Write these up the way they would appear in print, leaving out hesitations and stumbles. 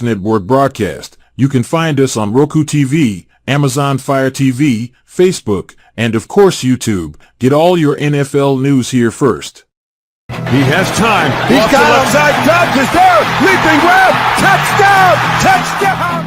Network broadcast. You can find us on Roku TV, Amazon Fire TV, Facebook, and of course YouTube. Get all your NFL news here first. He has time. He's got him. Side Dobbs is there. Leaping grab. Touchdown. Touchdown.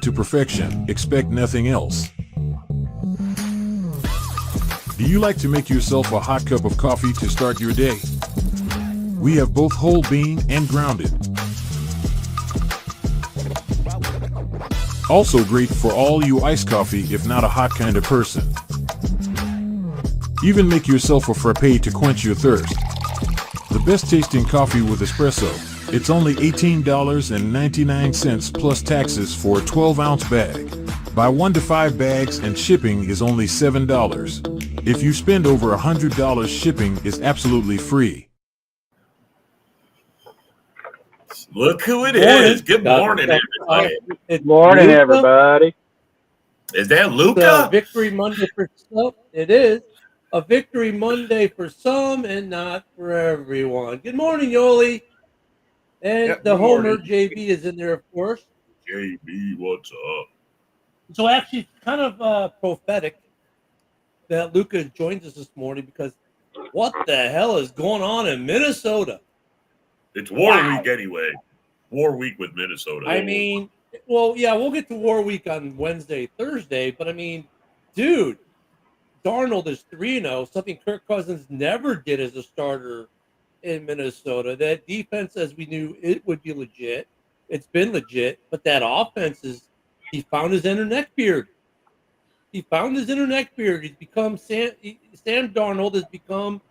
To perfection, expect nothing else. Do you like to make yourself a hot cup of coffee to start your day? We have both whole bean and grounded. Also great for all you iced coffee if not a hot kind of person. Even make yourself a frappe to quench your thirst. The best tasting coffee with espresso. It's only $18.99 plus taxes for a 12-ounce bag. Buy 1 to 5 bags and shipping is only $7. If you spend over $100, shipping is absolutely free. Look who it is. Good morning, everybody. Good morning, everybody. Is that Luca? Victory Monday for some. It is a Victory Monday for some and not for everyone. Good morning, Yoli. And the Homer JB is in there, of course. JB, what's up? So actually, kind of prophetic that Luca joins us this morning because what the hell is going on in Minnesota? It's War Week anyway. War Week with Minnesota. I mean, well, yeah, we'll get to War Week on Wednesday, Thursday, but I mean, dude, Darnold is 3-0, something Kirk Cousins never did as a starter in Minnesota. That defense, as we knew it would be legit, it's been legit, but that offense he found his inner neck beard. He's become Sam Darnold has become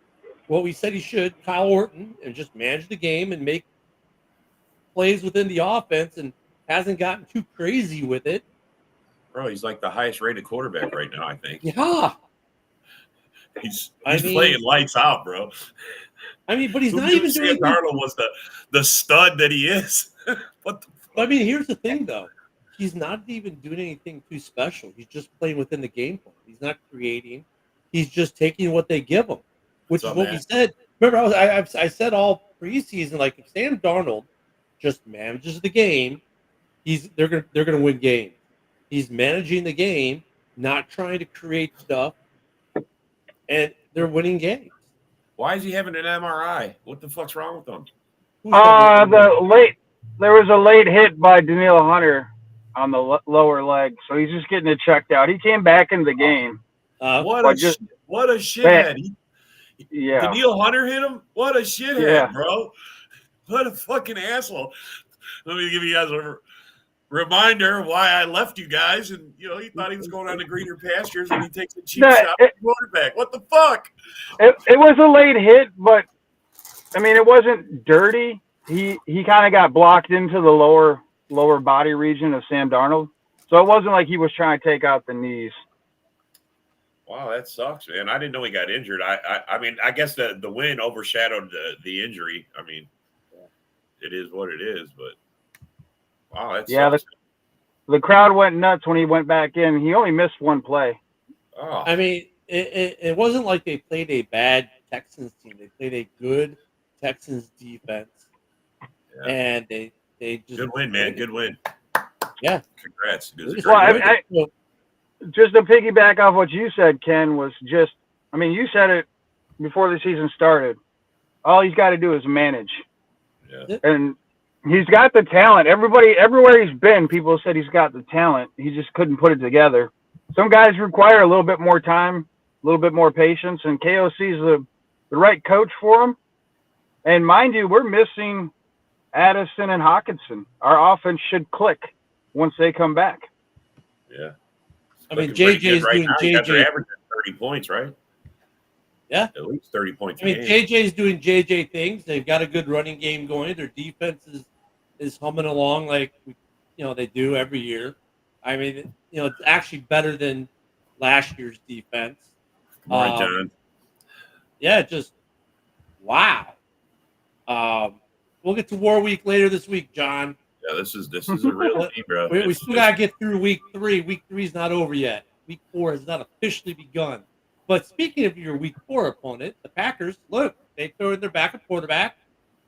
what we said he should, Kyle Orton, and just manage the game and make plays within the offense and hasn't gotten too crazy with it. Bro, he's like the highest rated quarterback right now, I think. Yeah. He's playing lights out, bro. I mean, but he's not even doing. Sam Darnold was the stud that he is. What the fuck? I mean, here's the thing, though. He's not even doing anything too special. He's just playing within the game plan. He's not creating. He's just taking what they give him, which is what we said. Remember, I said all preseason, like if Sam Darnold just manages the game, they're gonna win games. He's managing the game, not trying to create stuff, and they're winning games. Why is he having an MRI? What the fuck's wrong with him? There was a late hit by Danielle Hunter on the lower leg, so he's just getting it checked out. He came back in the game. What a shithead! Yeah, Danielle Hunter hit him. What a shithead, bro! What a fucking asshole! Let me give you guys a reminder why I left you guys, and he thought he was going on to greener pastures, and he takes a cheap shot at the quarterback. What the fuck? It was a late hit, but I mean, it wasn't dirty. He kind of got blocked into the lower body region of Sam Darnold, so it wasn't like he was trying to take out the knees. Wow, that sucks, man. I didn't know he got injured. I mean, I guess the win overshadowed the injury. I mean, it is what it is, but wow, that sucks. The crowd went nuts when he went back in. He only missed one play. Oh. I mean, it wasn't like they played a bad Texans team. They played a good Texans defense. Yeah. And they just good win, man. Good win. Yeah. Congrats. Just to piggyback off what you said, Ken, you said it before the season started. All he's got to do is manage. Yeah. And he's got the talent. Everywhere he's been, people said he's got the talent. He just couldn't put it together. Some guys require a little bit more time little bit more patience, and KOC's the right coach for him. And mind you, we're missing Addison and Hawkinson. Our offense should click once they come back. Yeah. I mean, Looking pretty JJ's good doing now. You guys are JJ. averaging 30 points, right? Yeah. At least 30 points I mean, a game. JJ's doing JJ things. They've got a good running game going. Their defense is humming along like they do every year. I mean, it's actually better than last year's defense. Come on, John. Yeah, just wow. We'll get to War Week later this week, John. Yeah, this is a real team, bro. We still got to get through Week 3. Week 3 is not over yet. Week 4 has not officially begun. But speaking of your Week 4 opponent, the Packers, look, they throw in their backup quarterback,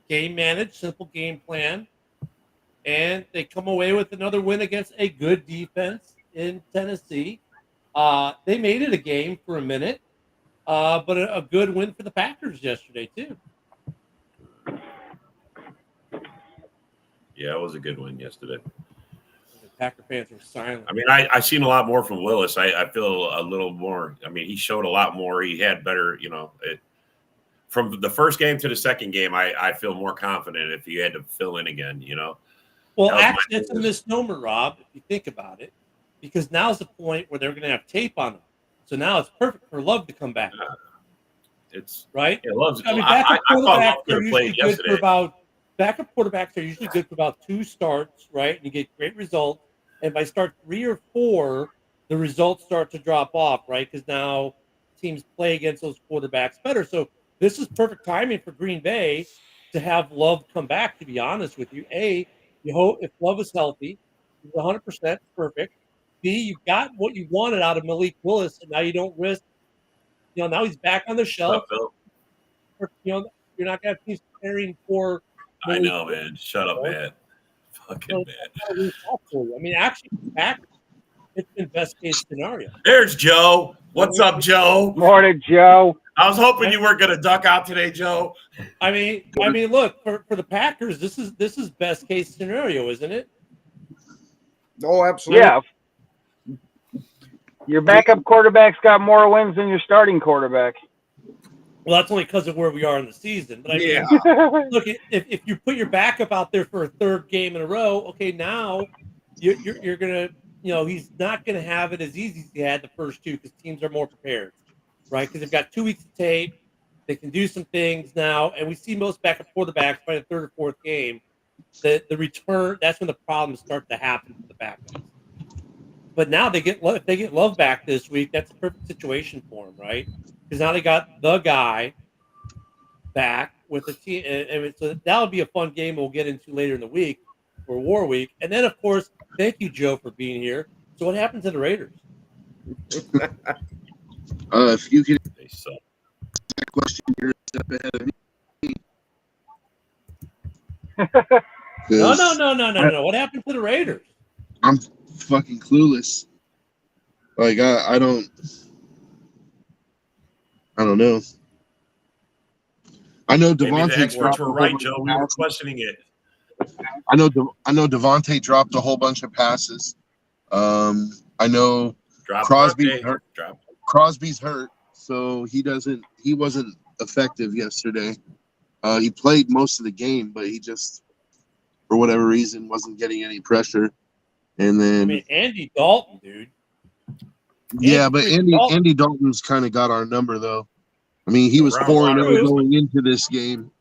game managed, simple game plan, and they come away with another win against a good defense in Tennessee. They made it a game for a minute, but a good win for the Packers yesterday, too. Yeah, it was a good win yesterday. The Packer fans were silent. I mean, I seen a lot more from Willis. I feel a little more. I mean, he showed a lot more. He had better, from the first game to the second game, I feel more confident if he had to fill in again, Well, actually, it's a misnomer, Rob, if you think about it, because now's the point where they're going to have tape on him. So now it's perfect for Love to come back. It's right. Yeah, Love's. I mean, backup quarterbacks are usually played good yesterday. for about. Backup quarterbacks are usually good for about 2 starts, right? And you get great results. And by start 3 or 4, the results start to drop off, right? Because now teams play against those quarterbacks better. So this is perfect timing for Green Bay to have Love come back, to be honest with you. A, you hope if Love is healthy, he's 100% perfect. B, you've got what you wanted out of Malik Willis, and now you don't risk, now he's back on the shelf. You're not going to have teams preparing for I know, man. Shut up, man. Fucking bad. I mean, actually, it's been best case scenario. There's Joe. What's up, Joe? Morning, Joe. I was hoping you weren't going to duck out today, Joe. I mean, look, for the Packers, this is best case scenario, isn't it? Oh, absolutely. Yeah. Your backup quarterback's got more wins than your starting quarterback. Well, that's only because of where we are in the season. But I mean, look, if you put your backup out there for a 3rd game in a row, okay, now you're gonna, he's not gonna have it as easy as he had the first 2 because teams are more prepared, right? Because they've got 2 weeks of tape, they can do some things now, and we see most backup quarterbacks by the 3rd or 4th game. The return, that's when the problems start to happen for the backups. But now if they get Love back this week, that's a perfect situation for them, right? Because now they got the guy back with the team, and so that'll be a fun game we'll get into later in the week for War Week. And then, of course, thank you, Joe, for being here. So, what happened to the Raiders? If you can They suck. question, you're a step ahead of me. No. What happened to the Raiders? I'm fucking clueless. Like I don't know. I know Maybe the Devontae experts dropped were a whole right, bunch Joe. of We were passes. questioning it. I know Devontae dropped a whole bunch of passes. I know Drop Crosby's Devontae. hurt. Drop. Crosby's hurt, so he wasn't effective yesterday. He played most of the game, but he just, for whatever reason, wasn't getting any pressure. And then I mean, Andy Dalton, dude. yeah, but Andy Dalton. Andy Dalton's kind of got our number though. I mean, he was Around 4-0 water. going into this game.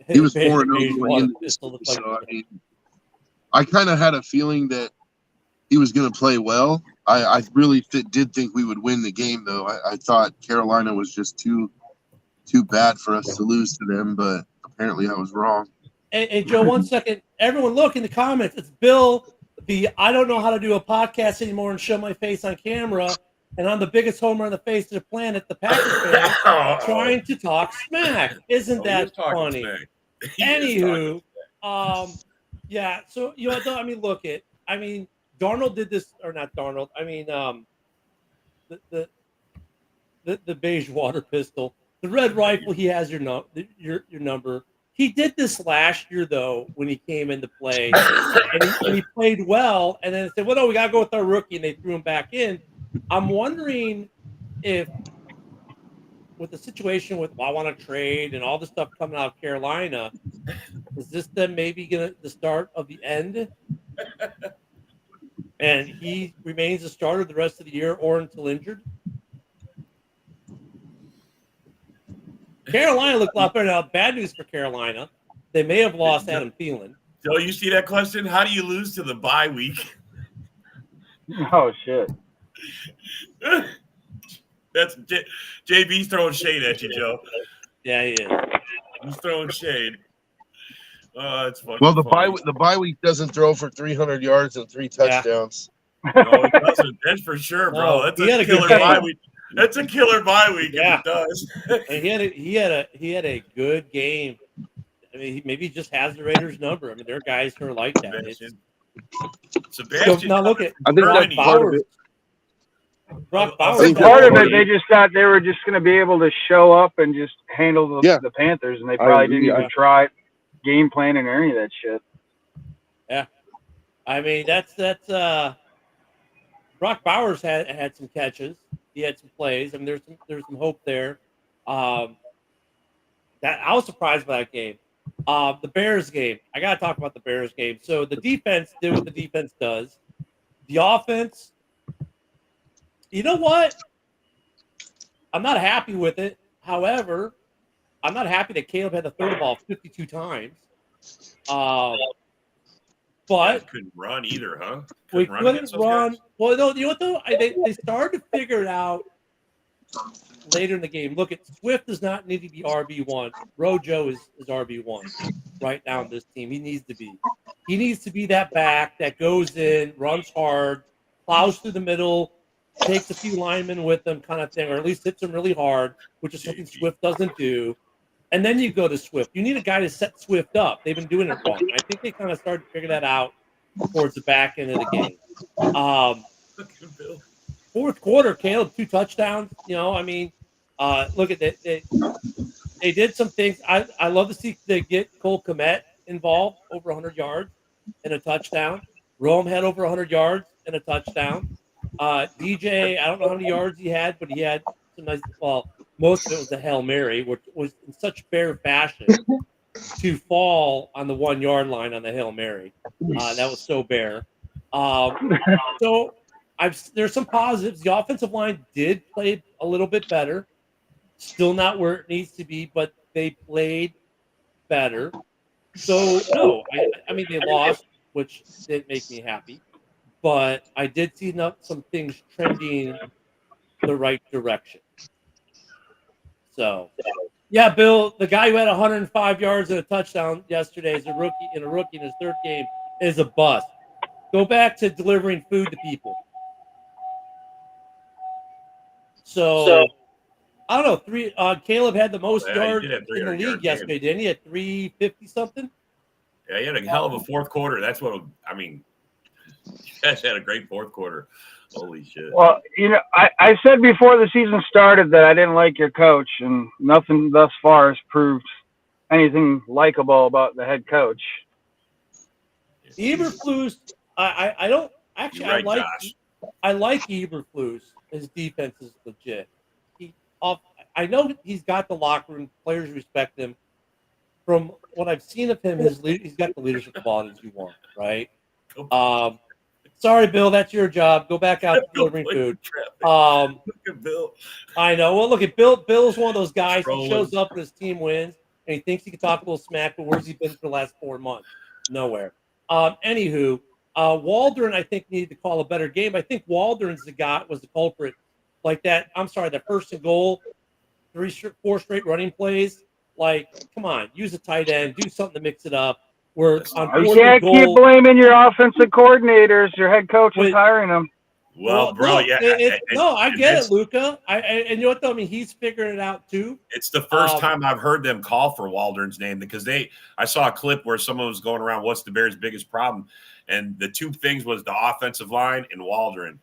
He was 4-0 going into this game. So I mean, I kind of had a feeling that he was going to play well. I really did think we would win the game, though. I thought Carolina was just too bad for us to lose to them, but apparently I was wrong. Hey, Joe, 1 second. Everyone, look in the comments. It's Bill, I don't know how to do a podcast anymore and show my face on camera, and I'm the biggest homer on the face of the planet, the Packers fan, trying to talk smack. Isn't that funny? Anywho, yeah. So I mean, look it. I mean, Darnold did this, or not Darnold. I mean, the beige water pistol, the red rifle. He has your number. He did this last year though when he came into play, and he played well. And then they said, "Well, no, we gotta go with our rookie," and they threw him back in. I'm wondering if, with the situation with I want to trade and all the stuff coming out of Carolina, is this then maybe the start of the end? And he remains a starter the rest of the year or until injured? Carolina looked a lot better. Now, bad news for Carolina. They may have lost Adam Thielen. So you see that question? How do you lose to the bye week? Oh, shit. That's JB's throwing shade at you, Joe. Yeah, he is. He's throwing shade. Oh, it's fucking Well, the funny. bye week doesn't throw for 300 yards and 3 touchdowns. No, it doesn't. That's for sure, bro. No, That's he had a a good killer game. bye week. That's a killer bye week Yeah. if it does. And he had a good game. I mean, maybe he just has the Raiders' number. I mean, there are guys who are like that. Sebastian, So now look at I think Brock that's part of Bowers. it. Brock I Bowers. think part of it, they just thought they were just going to be able to show up and just handle the Panthers, and they probably didn't even try game planning or any of that shit. Yeah, I mean that's Brock Bowers had some catches. He had some plays. I mean, there's some hope there. That I was surprised by that game. The Bears game. I got to talk about the Bears game. So the defense did what the defense does. The offense. You know what? I'm not happy with it. However, I'm not happy that Caleb had to throw the ball 52 times. But couldn't run either, huh? We couldn't run. Well, no, you know what though? They started to figure it out later in the game. Look, Swift does not need to be RB1. Rojo is RB1 right now in this team. He needs to be. He needs to be that back that goes in, runs hard, plows through the middle, takes a few linemen with them, kind of thing, or at least hits them really hard, which is something Swift doesn't do. And then you go to Swift. You need a guy to set Swift up. They've been doing it wrong. I think they kind of started to figure that out towards the back end of the game. Fourth quarter, Caleb, 2 touchdowns. You know, I mean, look at that. They did some things. I love to see they get Cole Kmet involved, over 100 yards and a touchdown. Rome had over 100 yards and a touchdown. DJ, I don't know how many yards he had, but he had some nice. Well, most of it was a Hail Mary, which was in such fair fashion to fall on the 1 yard line on the Hail Mary. That was so bare. So there's some positives. The offensive line did play a little bit better. Still not where it needs to be, but they played better. So, no, I mean, they lost, which didn't make me happy. But I did see some things trending the right direction. So, yeah, Bill, the guy who had 105 yards and a touchdown yesterday is a rookie in his third game is a bust. Go back to delivering food to people. So I don't know. Caleb had the most yards in the league yesterday, didn't he? At 350 something. Yeah, he had a hell of a fourth quarter. That's what I mean. You guys had a great fourth quarter. Holy shit. Well, you know, I said before the season started that I didn't like your coach, and nothing thus far has proved anything likable about the head coach. Eberflus, I don't actually. Right, I like Eberflus. His defense is legit. I know he's got the locker room. Players respect him. From what I've seen of him, he's got the leadership qualities you want, right? Sorry, Bill, that's your job. Go back out delivering food. Look at Bill. I know. Well, look at Bill. Bill's one of those guys who shows up and his team wins, and he thinks he can talk a little smack, but where's he been for the last 4 months? Nowhere. Anywho, Waldron, I think, needed to call a better game. I think Waldron's was the culprit. Like that, I'm sorry, that first and goal, 4 straight running plays. Like, come on, use a tight end, do something to mix it up. You can't keep blaming your offensive coordinators. Your head coach is hiring them. Well, bro, I get it, Luca. And you know what, though? I mean, he's figuring it out, too. It's the first time I've heard them call for Waldron's name because I saw a clip where someone was going around, what's the Bears' biggest problem? And the 2 things was the offensive line and Waldron.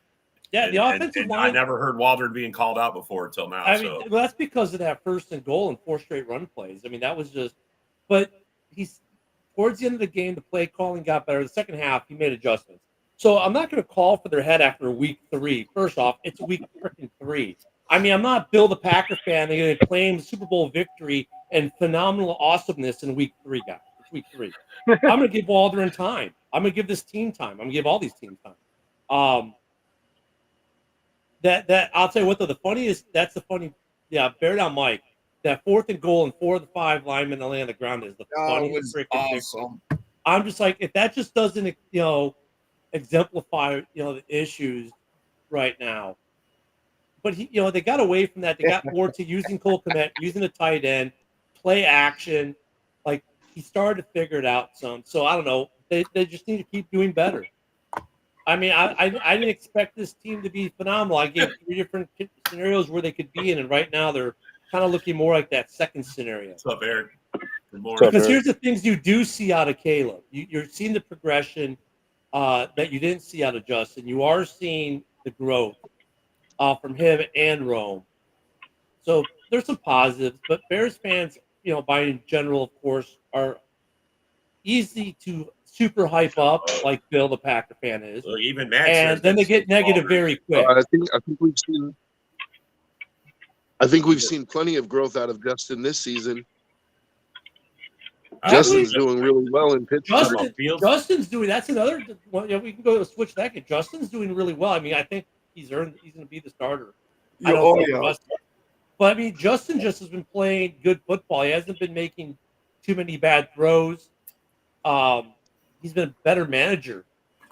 Yeah, the offensive line. I never heard Waldron being called out before until now. I mean, well, that's because of that first and goal and 4 straight run plays. I mean, that was just – but he's – towards the end of the game, the play calling got better. The second half, he made adjustments. So I'm not going to call for their head after week 3. First off, it's week freaking 3. I mean, I'm not Bill the Packer fan. They're going to claim Super Bowl victory and phenomenal awesomeness in week 3, guys. It's week 3. I'm going to give Waldron time. I'm going to give this team time. I'm going to give all these teams time. That I'll tell you what, though, the funniest, that's the funny, bear down, Mike. That 4th and goal and 4 of the 5 linemen laying on the ground is the funniest freaking awesome. thing. I'm just like, if that just doesn't, exemplify, the issues right now. But they got away from that. They got more to using Cole Kmet, using the tight end, play action. Like, he started to figure it out some. So I don't know. They just need to keep doing better. I mean, I didn't expect this team to be phenomenal. I gave 3 different scenarios where they could be in, and right now they're kind of looking more like that second scenario. What's up, Eric? Good morning. Because here's the things you do see out of Caleb. You're seeing the progression that you didn't see out of Justin. You are seeing the growth from him and Rome. So there's some positives, but Bears fans, by in general, of course, are easy to super hype up, like Bill the Packer fan is. Well, even Matt and then they get negative very quick. I think we've seen plenty of growth out of Justin this season. Justin's doing really well in Pittsburgh. Justin's doing. That's another. Well, we can go to switch that. Justin's doing really well. I mean, I think he's going to be the starter. But I mean, Justin just has been playing good football. He hasn't been making too many bad throws. He's been a better manager.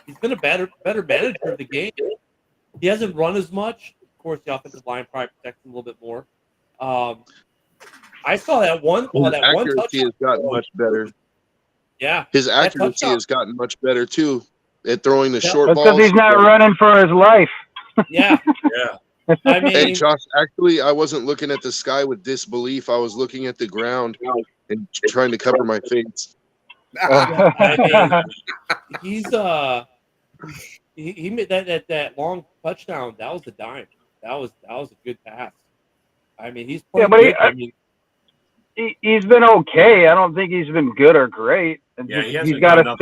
He's been a better manager of the game. He hasn't run as much. Of course, the offensive line probably protects him a little bit more. I saw that one. His accuracy has gotten much better. Yeah, his accuracy has gotten much better too at throwing the short balls. Because he's not running for his life. Yeah. I mean, hey, Josh. Actually, I wasn't looking at the sky with disbelief. I was looking at the ground and trying to cover my face. I mean, he's he made that long touchdown. That was a dime. That was a good pass. I mean, he's playing he's been okay. I don't think he's been good or great. Yeah, he's got a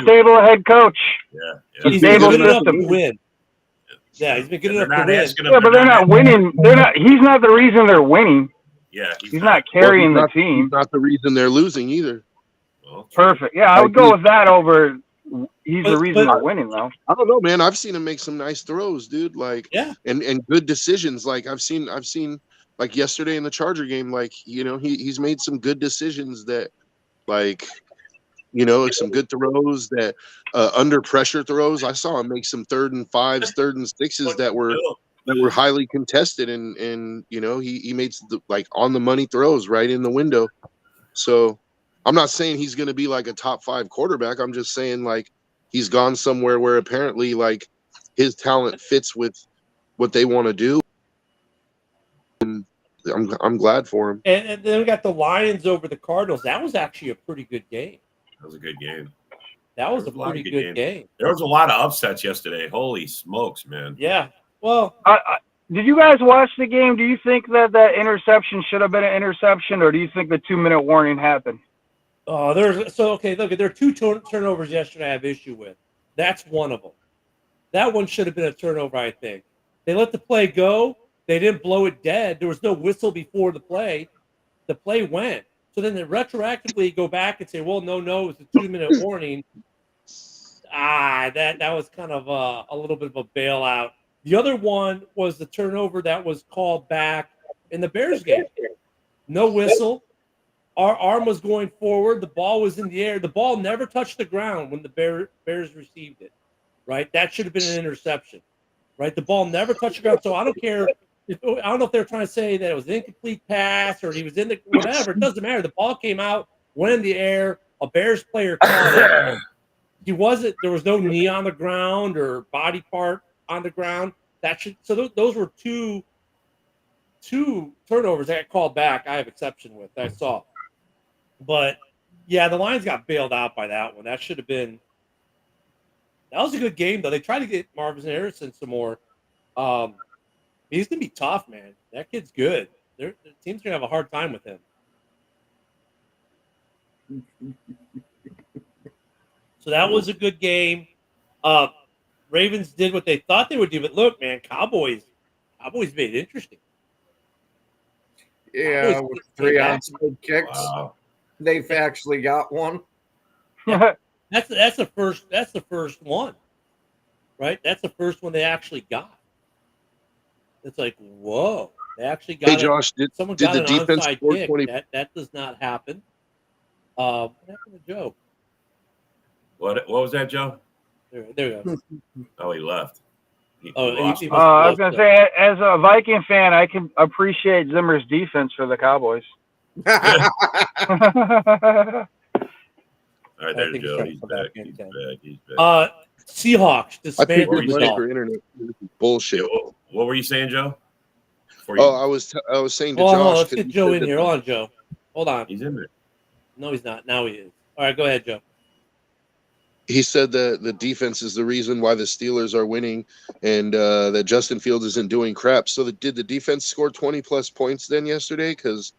stable head coach. Yeah. He's been good enough to win. Yeah, he's been good enough to win. Yeah, but they're not winning. He's not the reason they're winning. Yeah, he's not carrying the team. He's not the reason they're losing either. Well, perfect. Yeah, I would go with that over. He's the reason they're winning, though. I don't know, man. I've seen him make some nice throws, dude. Like, and good decisions. Like I've seen like yesterday in the Charger game. Like, he's made some good decisions that, like, some good throws that under pressure throws. I saw him make some 3rd and 5s, 3rd and 6s that were highly contested, and he made like on the money throws right in the window. So I'm not saying he's going to be like a top 5 quarterback. I'm just saying like he's gone somewhere where apparently like his talent fits with what they want to do. And I'm glad for him. And then we got the Lions over the Cardinals. That was actually a pretty good game. That was a good game. That was a pretty good game. There was a lot of upsets yesterday. Holy smokes, man. Yeah. Well, did you guys watch the game? Do you think that interception should have been an interception, or do you think the 2-minute warning happened? Look, there are 2 turnovers yesterday I have issue with. That's one of them. That one should have been a turnover, I think. They let the play go. They didn't blow it dead. There was no whistle before the play. The play went. So then they retroactively go back and say, well, no, it was a 2-minute warning. That was kind of a little bit of a bailout. The other one was the turnover that was called back in the Bears game. No whistle. Our arm was going forward. The ball was in the air. The ball never touched the ground when the Bears received it, right? That should have been an interception, right? The ball never touched the ground. So I don't care. I don't know if they're trying to say that it was an incomplete pass or he was in the whatever. It doesn't matter. The ball came out, went in the air. A Bears player caught it. There was no knee on the ground or body part on the ground. Those were two turnovers that got called back. I have exception with that I saw. But yeah, the Lions got bailed out by that one. That should have been. That was a good game though. They tried to get Marvin Harrison some more. He's gonna be tough, man. That kid's good. The team's gonna have a hard time with him. So that was a good game. Ravens did what they thought they would do, but look, man, Cowboys made it interesting. Yeah, with 3 onside kicks. Wow. They've actually got one. That's the first one, right? That's the first one they actually got. It's like, whoa, they actually got. Hey, Josh, did someone the got an defense onside score kick? 20? That does not happen. What happened to Joe? What was that, Joe? There we go. Oh, he left. He Oh, lost. he I was gonna say, as a Viking fan, I can appreciate Zimmer's defense for the Cowboys. All right, I there's think Joe. he's He's trying back. to come He's back. back. He's back. Seahawks I paid disbanded good money the for internet. This is bullshit. Yeah, what were you saying, Joe? Oh, I was saying to Hold on, Josh. let's 'cause get he Joe said in that here. Hold on, Joe. Hold on. He's in there. No, he's not. Now he is. All right, go ahead, Joe. He said that the defense is the reason why the Steelers are winning, and that Justin Fields isn't doing crap. So did the defense score 20-plus points then yesterday? Because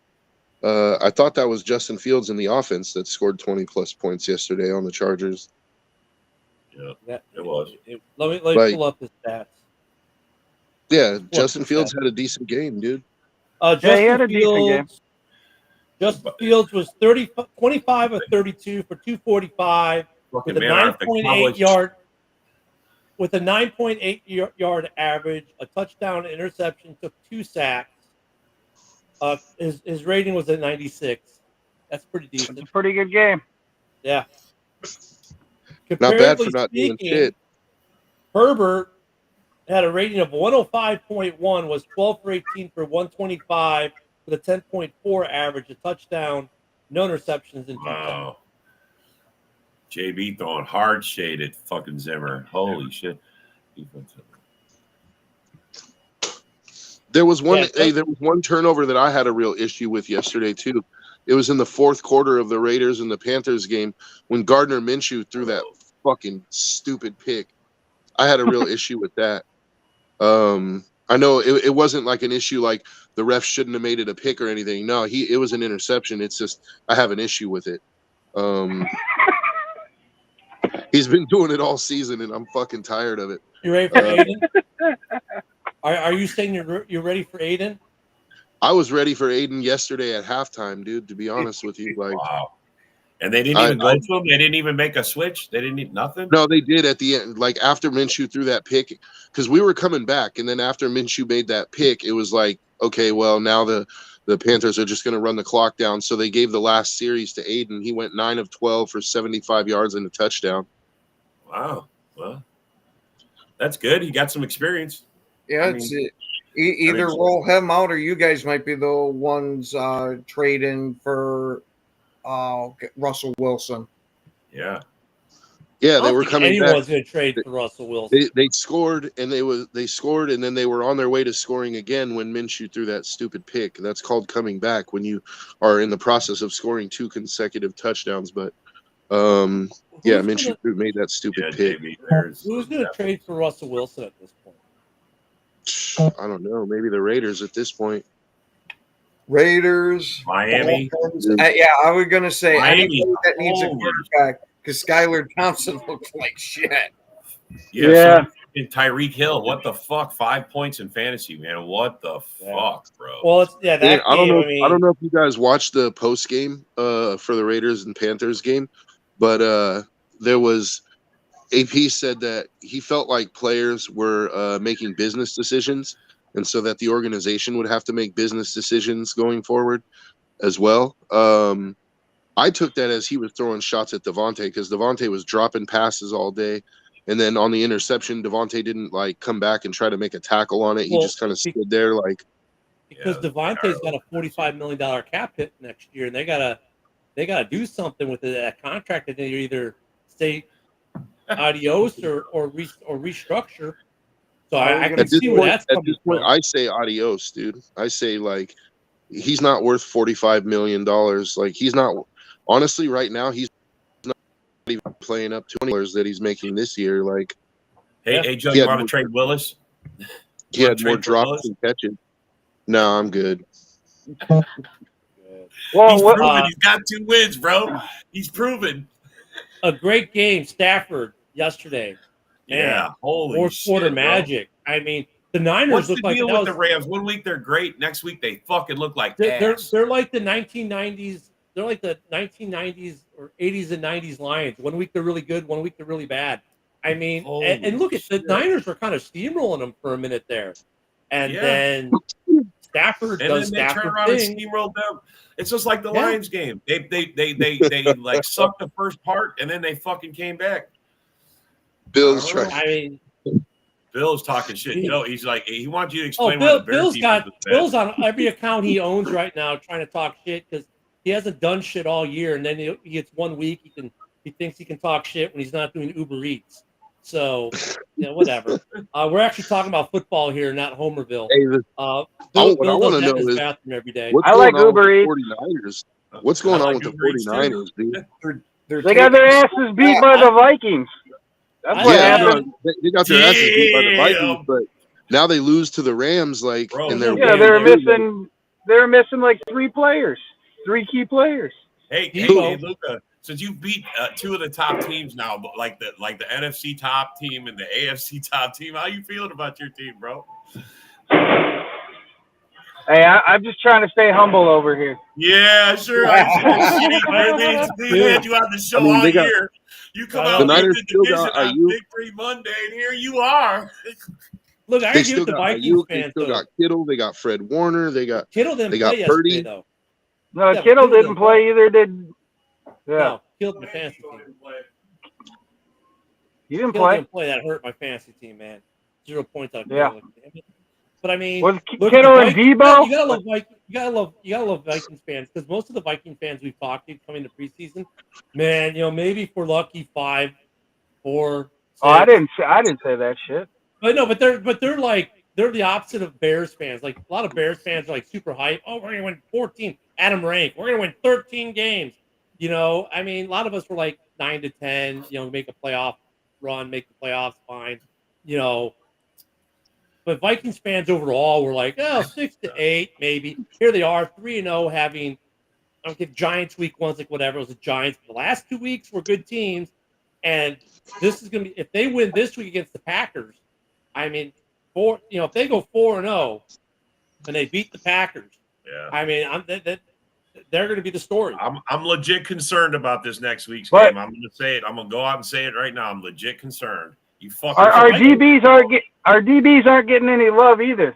I thought that was Justin Fields in the offense that scored 20-plus points yesterday on the Chargers. Yeah, it was. Let me Like- pull up the stats. Yeah, What Justin was Fields that? had a decent game, dude. Yeah, he had a decent game. Justin Fields was 25 of 32 for 245 Fucking with a man, if the 9.8 Cowboys- yard average, a touchdown, an interception, took 2 sacks. His rating was at 96. That's pretty It's decent. a pretty good game. Yeah. Not bad for Comparatively not doing speaking, shit. Herbert had a rating of 105.1, was 12 for 18 for 125 with a 10.4 average, a touchdown, no interceptions, and 2 sacks. Wow. JB throwing hard shade at fucking Zimmer. Holy shit. There was one. Yeah, Hey, there was one turnover that I had a real issue with yesterday too. It was in the fourth quarter of the Raiders and the Panthers game when Gardner Minshew threw that fucking stupid pick. I had a real issue with that. I know it wasn't like an issue like the ref shouldn't have made it a pick or anything. No, it was an interception. It's just I have an issue with it. He's been doing it all season, and I'm fucking tired of it. You ready for Aiden? Are you saying you're ready for Aiden? I was ready for Aiden yesterday at halftime, dude. To be honest with you, like, wow. And they didn't even go to him. They didn't even make a switch. They didn't need nothing. No, they did at the end. Like after Minshew threw that pick, because we were coming back, and then after Minshew made that pick, it was like, okay, well now the Panthers are just going to run the clock down. So they gave the last series to Aiden. He went 9 of 12 for 75 yards and a touchdown. Wow. Well, that's good. He got some experience. Yeah, either roll him out or you guys might be the ones trading for Russell Wilson. Yeah. Yeah, they were coming back. Anyone's going to trade for Russell Wilson. They scored, and they scored, and then they were on their way to scoring again when Minshew threw that stupid pick. That's called coming back when you are in the process of scoring 2 consecutive touchdowns. But yeah, Minshew made that stupid pick. Who's going to trade for Russell Wilson at this point? I don't know. Maybe the Raiders at this point. Raiders, Miami. Yeah, I was going to say Miami. anybody that needs a quarterback because Skylar Thompson looks like shit. Yeah. And Tyreek Hill, what the fuck? 5 points in fantasy, man. What the fuck, bro? Well, it's I don't know if you guys watched the post game for the Raiders and Panthers game, but there was AP said that he felt like players were making business decisions, and so that the organization would have to make business decisions going forward as well. I took that as he was throwing shots at Devontae because Devontae was dropping passes all day. And then on the interception, Devontae didn't like come back and try to make a tackle on it. He just kind of stood there like. Because Devontae's got a $45 million cap hit next year, and they gotta do something with that contract, and they either say adios or restructure. So I can see where that's coming from. I say adios, dude. I say like he's not worth $45 million. Like he's not. Honestly, right now he's not even playing up to $20 that he's making this year. Like, hey, Joe, you want to trade Willis? He had more drops and catches. No, I'm good. Well, he's proven he's got 2 wins, bro. He's proven. A great game, Stafford yesterday. Yeah, holy fourth shit, quarter bro. magic. I mean, the Niners What's look the like deal that with was, the Rams? One week they're great, next week they fucking look like they're ass. like the 1990s. They're like the 1990s or 80s and 90s Lions. One week they're really good, one week they're really bad. I mean, and look at the shit. Niners were kind of steamrolling them for a minute there, and Yeah. then Stafford And does then they turn Stafford around and thing. steamroll them. It's just like the Yeah. Lions game. They like sucked the first part and then they fucking came back. Bills I don't trying. I mean, Bill's talking shit. You know, he's like, he wants you to oh, explain why the Bears Bill's on every account he owns right now trying to talk shit because he hasn't done shit all year, and then he gets 1 week he thinks he can talk shit when he's not doing Uber Eats. So, whatever. We're actually talking about football here, not Homerville. Hey, Bill what I does want to that know in his is bathroom every day. what's I going like on Uber with Eats. the 49ers? What's going I on like with the Uber Eats, 49ers, dude? They got their asses beat by the Vikings. That's what Yeah, happened. they got their asses beat by the Damn. Vikings, but now they lose to the Rams, like, Bro, and they're Yeah, winning. they were missing like 3 key players. Hey, Debo. Luca, since you beat two of the top teams now, but like the NFC top team and the AFC top team, how you feeling about your team, bro? Hey, I'm just trying to stay humble over here. Yeah, sure. I see that shitty. They had you on the show all year. You come out the with Niners the still division got on Ayuk. Victory Monday, and here you are. Look, I They agree still with the got Vikings Ayuk. They fans. still Though. got Kittle. They got Fred Warner. They got Kittle didn't they play got yesterday, Purdy. though. No, Yeah, Kittle Kittle didn't play either. Yeah, No, Kittle didn't fantasy team. he didn't Kittle play. didn't play. That hurt my fantasy team, man. 0 points out of Yeah. Kittle. Damn it. But I mean, Was look, Kittle the and Vikings- Debo? You gotta love Vikings fans because most of the Viking fans we've talked to coming to preseason, man, maybe if we're lucky 5, 4. 6. Oh, I didn't say that shit. But no, they're the opposite of Bears fans. Like a lot of Bears fans are like super hype. Oh, we're gonna win 14. Adam Rank. We're gonna win 13 games. I mean, a lot of us were like 9 to 10. Make a playoff run, make the playoffs, fine. But Vikings fans overall were like, 6 to 8, maybe. Here they are, 3-0, having, I don't get Giants week 1's like whatever. It was the Giants. The last 2 weeks were good teams. And this is going to be, if they win this week against the Packers, I mean, if they go 4-0 and they beat the Packers, Yeah. I mean, they're going to be the story. I'm legit concerned about this next week's But- game. I'm going to say it. I'm going to go out and say it right now. I'm legit concerned. You fuckers. Our DBs aren't getting any love either,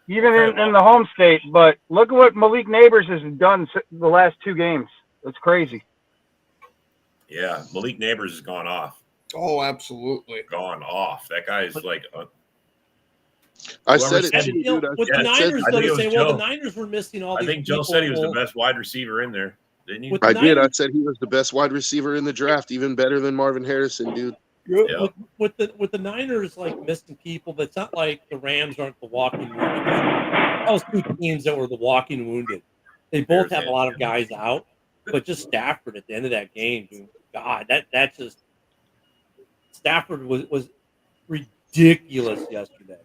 even in the home state. But look at what Malik Neighbors has done the last 2 games. It's crazy. Yeah, Malik Neighbors has gone off. Oh, absolutely. Gone off. That guy is like. I Whoever said it said too, And, dude. with I the said- Niners, I though, think to it say, was well, the Joe. Niners were missing all I these think Joe people. said he was the Well, best wide receiver in there, didn't you? With the I did. I Niners- said he was the best wide receiver in the draft, even better than Marvin Harrison, dude. Yeah. with the Niners like missing people, but it's not like the Rams aren't the walking wounded. Those 2 teams that were the walking wounded. They both have a lot of guys out, but just Stafford at the end of that game, dude. God, that just Stafford was ridiculous yesterday.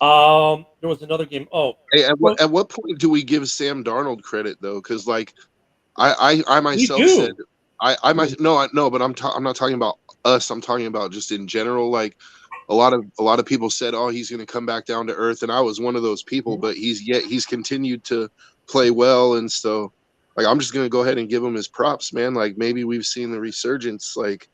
There was another game. Oh, Hey, at what point do we give Sam Darnold credit though? Because like, I myself do. said, but I'm not talking about us. I'm talking about just in general. Like, a lot of people said, oh, he's going to come back down to earth, and I was one of those people. But he's continued to play well, and so like I'm just going to go ahead and give him his props, man. Like maybe we've seen the resurgence. Like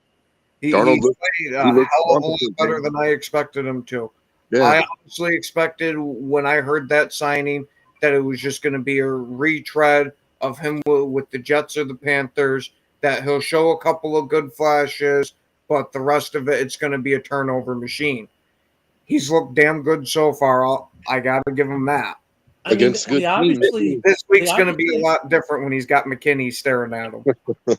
Darnold He played a hell of a lot better than I expected him to. yeah. I honestly expected when I heard that signing that it was just going to be a retread of him with the Jets or the Panthers, that he'll show a couple of good flashes, but the rest of it's going to be a turnover machine. He's looked damn good so far. I got to give him that. Against good teams. This week's going to be a lot different when he's got McKinney staring at him.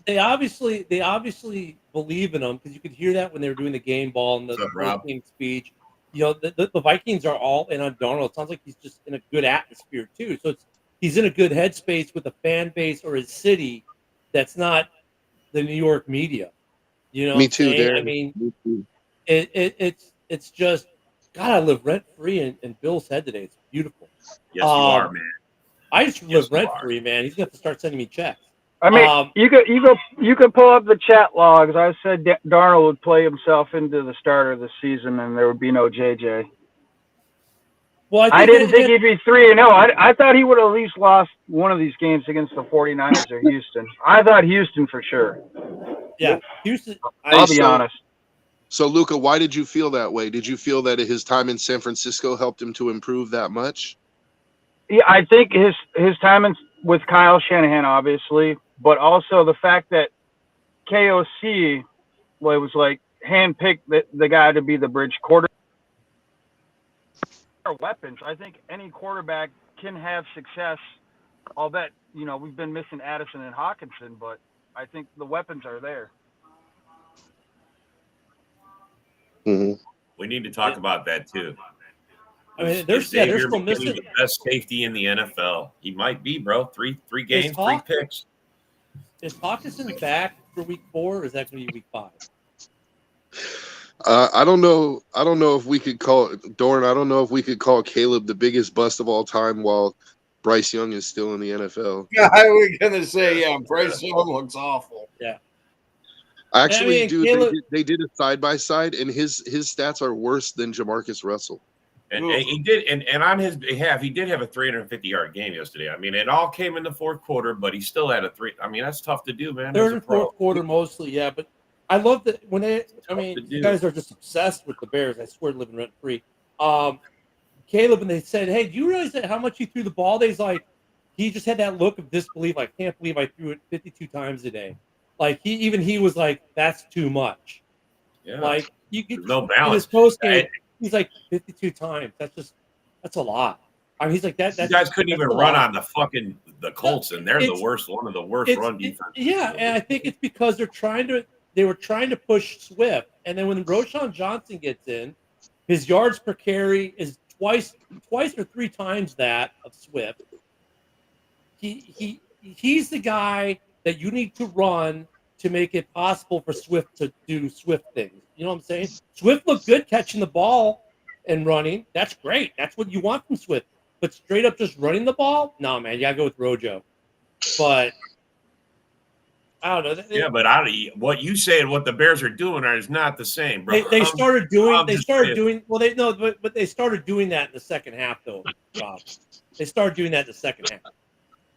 They obviously believe in him because you could hear that when they were doing the game ball and the opening speech. The Vikings are all in on Darnold. It sounds like he's just in a good atmosphere too. So he's in a good headspace with a fan base or his city that's not the New York media. Me too, Darren. I mean, it's just God. I live rent free in Bill's head today. It's beautiful. Yes, you are, man. I just live rent free, man. He's gonna have to start sending me checks. I mean, you could pull up the chat logs. I said Darnold would play himself into the starter this season, and there would be no JJ. Well, I didn't think he'd be 3-0. I thought he would have at least lost one of these games against the 49ers or Houston. I thought Houston for sure. Yeah, Houston. I'll be honest. So, Luca, why did you feel that way? Did you feel that his time in San Francisco helped him to improve that much? Yeah, I think his time with Kyle Shanahan, obviously, but also the fact that KOC was like handpicked the guy to be the bridge quarterback. Weapons. I think any quarterback can have success. I'll bet, we've been missing Addison and Hawkinson, but I think the weapons are there. Mm-hmm. We need to talk about that too. I mean, they're still missing the best safety in the NFL. He might be, bro. Three games, 3 picks. Is Hawkinson back for week 4, or is that going to be week 5? I don't know. I don't know if we could call Dorn. I don't know if we could call Caleb the biggest bust of all time while Bryce Young is still in the NFL. Yeah, I was gonna say, Bryce Young looks awful. Yeah. Actually, dude, Caleb, they did a side by side, and his stats are worse than Jamarcus Russell. And he did, and on his behalf, he did have a 350-yard game yesterday. I mean, it all came in the fourth quarter, but he still had a 3. I mean, that's tough to do, man. Third and fourth quarter mostly, yeah. But I love that when you guys are just obsessed with the Bears. I swear to living rent free. Caleb, and they said, "Hey, do you realize that how much you threw the ball?" He's like, he just had that look of disbelief. I can't believe I threw it 52 times a day. Like he was like, "That's too much." Yeah. Like you get no balance. In his post game, he's like 52 times. That's a lot. I mean, he's like that. You guys couldn't even run on the Colts, and they're the worst, one of the worst run defenses. Yeah, and I think it's because they were trying to push Swift, and then when Roschon Johnson gets in, his yards per carry is twice or 3 times that of Swift. He's the guy that you need to run to make it possible for Swift to do Swift things. You know what I'm saying? Swift looked good catching the ball and running. That's great. That's what you want from Swift. But straight up just running the ball? No, man. You got to go with Rojo. But I don't know. Yeah, but what you say and what the Bears are doing is not the same, bro. They started doing but they started doing that in the second half, though, Rob. They started doing that in the second half.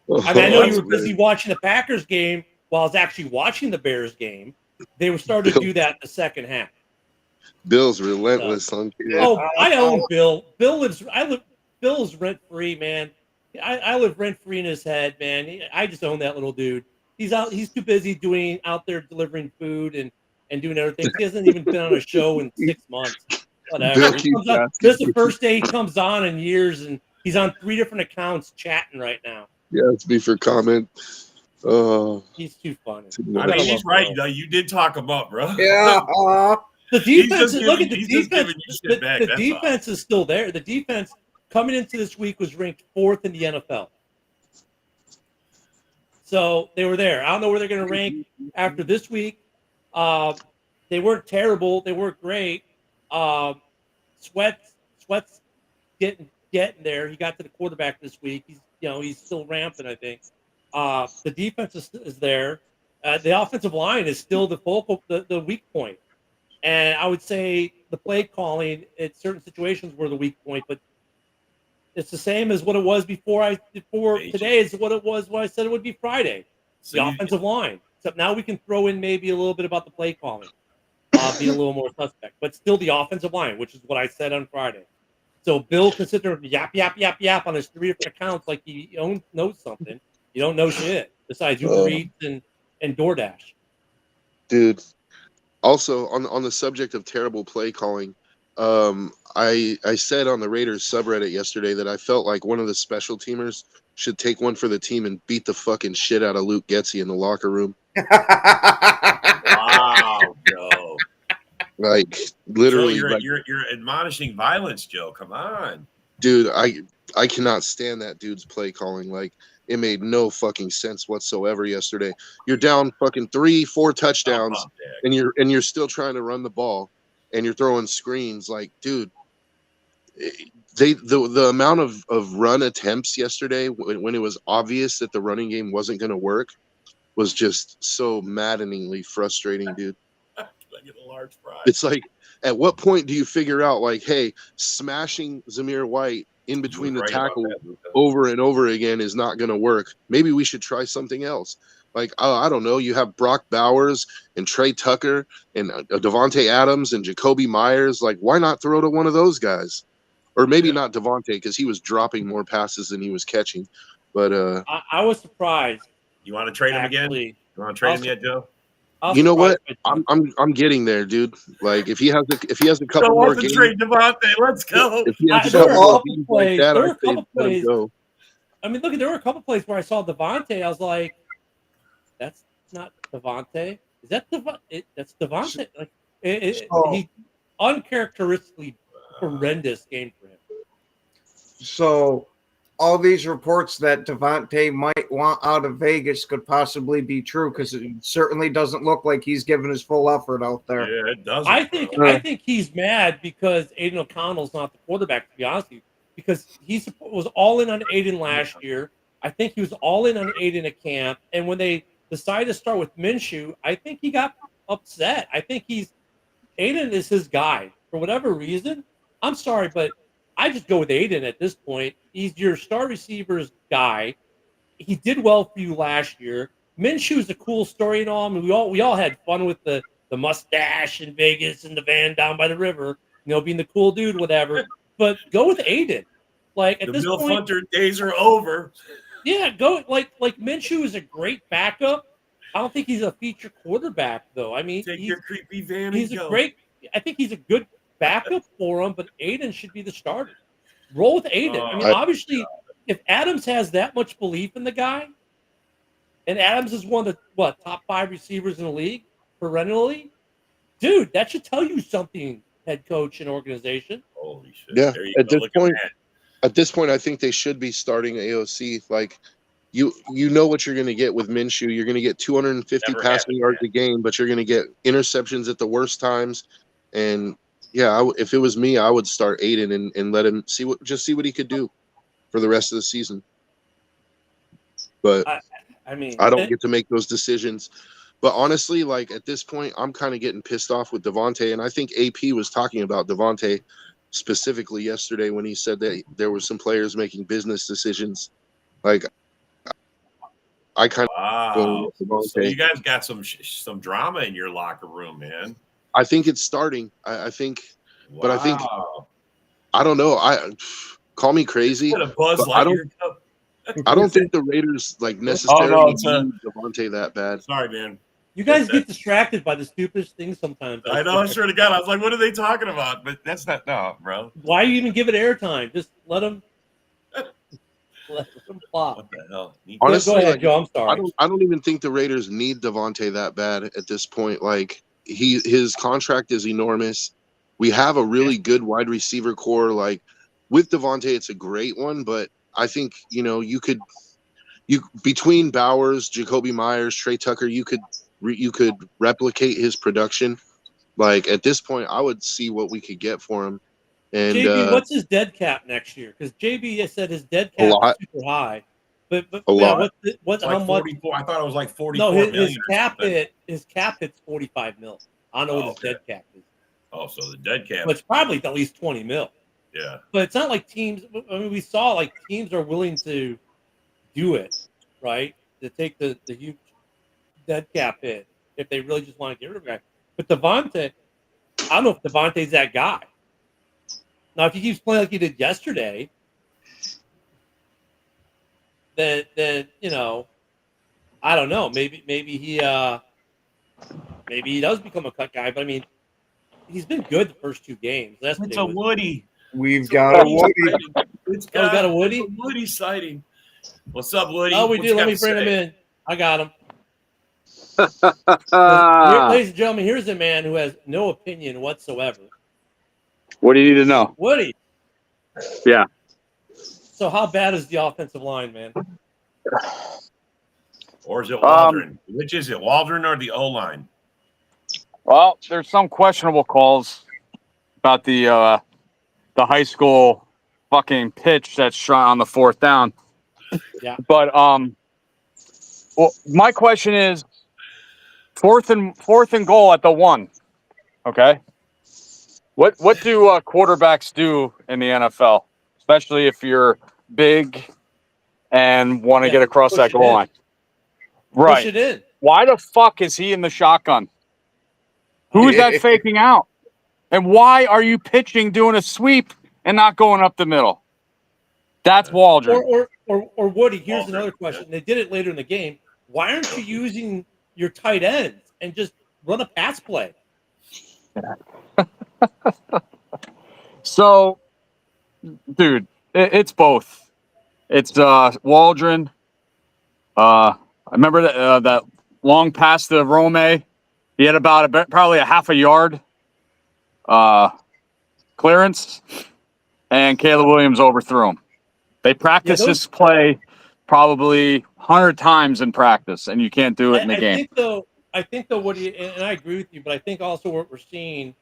I mean, I know you were busy watching the Packers game while I was actually watching the Bears game. They were starting to do that in the second half. Bill's relentless on. I own Bill. Bill's rent free, man. I live rent free in his head, man. I just own that little dude. He's too busy out there delivering food and doing everything. He hasn't even been on a show in 6 months. Whatever. This is the first day he comes on in years, and he's on 3 different accounts chatting right now. Yeah, it's me for comment. He's too funny. I mean, he's right, though. You did talk him up, bro. Yeah. The defense. Look at the defense. The defense is still there. The defense coming into this week was ranked 4th in the NFL. So they were there. I don't know where they're going to rank after this week. They weren't terrible. They weren't great. Sweat's getting there. He got to the quarterback this week. He's still rampant, I think. The defense is there. The offensive line is still the weak point. And I would say the play calling at certain situations were the weak point, but it's the same as what it was before today is what it was when I said it would be Friday. The offensive line. Except now we can throw in maybe a little bit about the play calling, being a little more suspect, but still the offensive line, which is what I said on Friday. So Bill can sit there and yap on his 3 different accounts like he knows something. You don't know shit besides Uber Eats and DoorDash. Dude. Also, on the subject of terrible play calling, I said on the Raiders subreddit yesterday that I felt like one of the special teamers should take one for the team and beat the fucking shit out of Luke Getsy in the locker room. Wow, Joe. Like, literally. Joe, you're admonishing violence, Joe. Come on. Dude, I cannot stand that dude's play calling. Like, it made no fucking sense whatsoever yesterday. You're down fucking 3-4 touchdowns, and you're still trying to run the ball, and you're throwing screens. Like, dude, the amount of run attempts yesterday when it was obvious that the running game wasn't going to work was just so maddeningly frustrating, dude. I get a large prize. It's like, at what point do you figure out, like, hey, smashing Zamir White in between the tackle over and over again is not going to work? Maybe we should try something else. Like, I don't know, you have Brock Bowers and Trey Tucker and Devontae Adams and Jacoby Myers. Like, why not throw to one of those guys? Or maybe not Devontae, because he was dropping more passes than he was catching. But I was surprised. You want to trade him again? You want to trade him yet, Joe? You know what? I'm getting there, dude. Like, if he has a couple more games, trade Devontae. Let's go. If he has a couple more games like that, I think let him go. I mean, look, there were a couple plays where I saw Devontae. I was like, "That's not Devontae. Is that Devontae? That's Devontae." Like, he uncharacteristically horrendous game for him. So, all these reports that Devontae might want out of Vegas could possibly be true, because it certainly doesn't look like he's giving his full effort out there. Yeah, it does. I think he's mad because Aiden O'Connell's not the quarterback, to be honest with you, because he was all in on Aiden last year. I think he was all in on Aiden at camp, and when they decided to start with Minshew, I think he got upset. I think Aiden is his guy for whatever reason. I'm sorry, but I just go with Aiden at this point. He's your star receivers guy. He did well for you last year. Minshew's a cool story and all. I mean, we all had fun with the mustache in Vegas and the van down by the river, being the cool dude, whatever. But go with Aiden. Like, at this point, the Milf Hunter days are over. Yeah, go like Minshew is a great backup. I don't think he's a feature quarterback, though. I mean, take your creepy van. He's a great. I think he's a good backup for him, but Aiden should be the starter. Roll with Aiden. I mean, obviously, if Adams has that much belief in the guy, and Adams is one of the top 5 receivers in the league perennially, dude, that should tell you something, head coach and organization. Holy shit! Yeah, at this point, I think they should be starting AOC. Like, you know what you're going to get with Minshew. You're going to get 250 passing yards a game, but you're going to get interceptions at the worst times. And yeah, if it was me, I would start Aiden and let him see what he could do for the rest of the season. But I mean, I don't get to make those decisions. But honestly, like, at this point, I'm kind of getting pissed off with Devontae, and I think AP was talking about Devontae specifically yesterday when he said that there were some players making business decisions. Like, I kind of So you guys got some drama in your locker room, man. I think it's starting. I think, but I think I don't know. Call me crazy. But I don't think the Raiders necessarily need Devontae that bad. Sorry, man. You guys get distracted by the stupidest things sometimes. I know. I swear to God, I was like, "What are they talking about?" But that's not bro. Why you even give it airtime? Just let them plop. What the hell? Honestly, go ahead, Joe. I'm sorry. I don't even think the Raiders need Devontae that bad at this point. Like, his contract is enormous. We have a really good wide receiver core. Like, with Devontae, it's a great one, but I think you could between Bowers, Jacoby Myers, Trey Tucker, you could replicate his production. Like, at this point, I would see what we could get for him. And JB, what's his dead cap next year? Because JB said his dead cap is super high. But a lot. What's how much? 44. I thought it was like 44. No, his cap hit's 45 mil. I don't know what his dead cap is. Oh, so the dead cap. But it's probably at least 20 mil. Yeah. But it's not like teams. I mean, we saw like teams are willing to do it, right? To take the huge dead cap hit if they really just want to get rid of a guy. But Devontae, I don't know if Devontae's that guy. Now, if he keeps playing like he did yesterday, then I don't know. Maybe he does become a cut guy. But I mean, he's been good the first 2 games. It's a Woody. We've got a Woody. It's got a Woody. It's a Woody sighting. What's up, Woody? Oh, we do. Let me bring him in. I got him. Ladies and gentlemen, here's a man who has no opinion whatsoever. What do you need to know? Woody. Yeah. So how bad is the offensive line, man? Or is it Waldron? Which is it, Waldron or the O-line? Well, there's some questionable calls about the high school fucking pitch that's shot on the 4th down. Yeah. But Well, my question is fourth and goal at the 1. Okay. What do quarterbacks do in the NFL, especially if you're big and want to get across that goal line? Right. Push it in. Why the fuck is he in the shotgun? Who is that faking out? And why are you pitching doing a sweep and not going up the middle? That's Waldron. Or Woody, here's another question. They did it later in the game. Why aren't you using your tight ends and just run a pass play? So, dude, it's both. It's Waldron. I remember that long pass to Rome. He had probably a half a yard clearance, and Caleb Williams overthrew him. They practice this play probably 100 times in practice, and you can't do it in the game. I think though, Woody, and I agree with you, but I think also what we're seeing,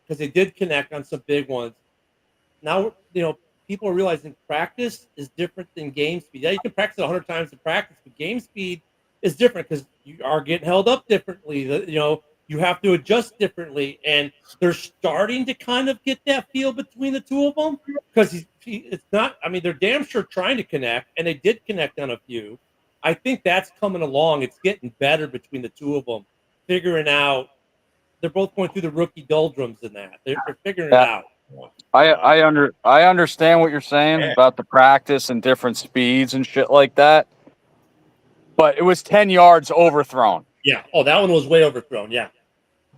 because they did connect on some big ones. Now, people are realizing practice is different than game speed. Yeah, you can practice it 100 times in practice, but game speed is different because you are getting held up differently. You have to adjust differently, and they're starting to kind of get that feel between the two of them because it's not. I mean, they're damn sure trying to connect, and they did connect on a few. I think that's coming along. It's getting better between the two of them, figuring out. They're both going through the rookie doldrums in that. They're figuring it out. I understand what you're saying about the practice and different speeds and shit like that, but it was 10 yards overthrown. Yeah. Oh, that one was way overthrown. Yeah.